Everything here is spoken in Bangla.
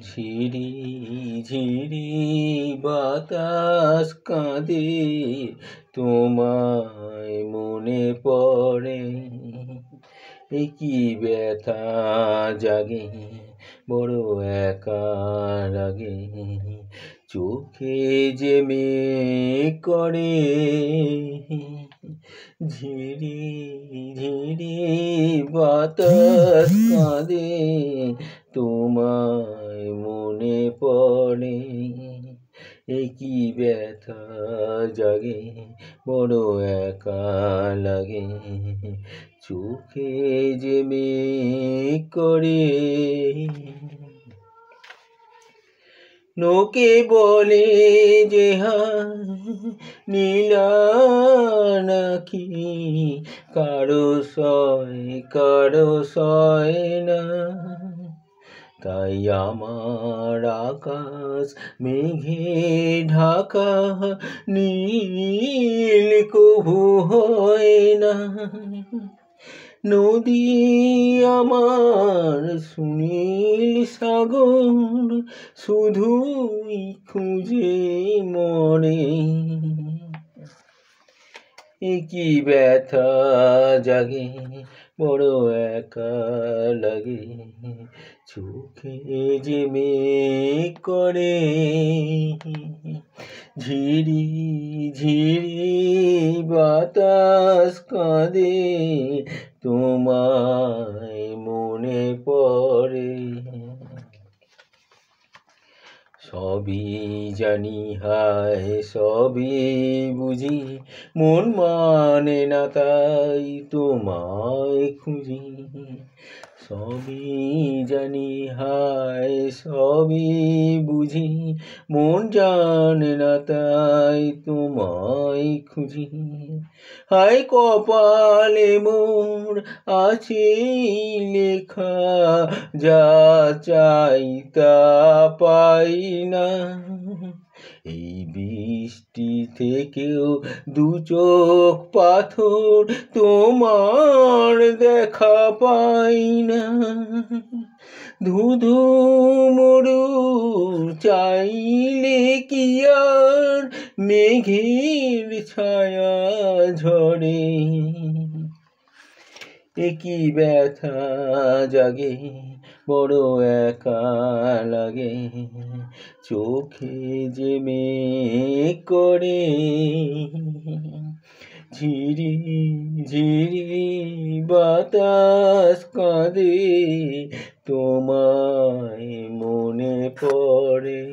ঝিরি ঝিরি বাতাস কাঁদে, তোমায় মনে পড়ে। এ কি ব্যথা জাগে, বড় একা লাগে, চোখে যে মেঘ করে। ঝিরি ঝিরি বাতাস কাঁদে, তোমায় মনে পড়ে। এ কি ব্যথা জাগে, বড় একা লাগে, চোখে যে মেঘ করে। লোকে বলে যে নীলা নাকি, কারো সয় না। তাই আমার আকাশ মেঘে ঢাকা, নীল কভু হয় না। নদী আমার সুনীল সাগর, শুধুই খুঁজে মরে। এ কি ব্যথা জাগে, বড় একা লাগে, চোখে যে মেঘ করে। ঝিরি ঝিরি বাতাস কাঁদে, তোমায় মনে পড়ে। সবই জানি হায় সবই বুঝি, মন মানে না তাই তোমায় খুঁজি। সবই জানি হায় সবই বুঝি, মন জানে না তাই তোমায় খুঁজি। হায় কপালে মোর আছে লেখা, যা চাই তা পাই না। এই বৃষ্টি থেকেও দু চোখ পাথর, তোমার দেখা পাই না। ধুধু মরু চাইলে কি আর মেঘের ছায়া ঝরে। এ কি ব্যথা জাগে, বড় একা লাগে, চোখে যে মেঘ করে। ঝিরি ঝিরি বাতাস কাঁদে, তোমায় মনে পড়ে।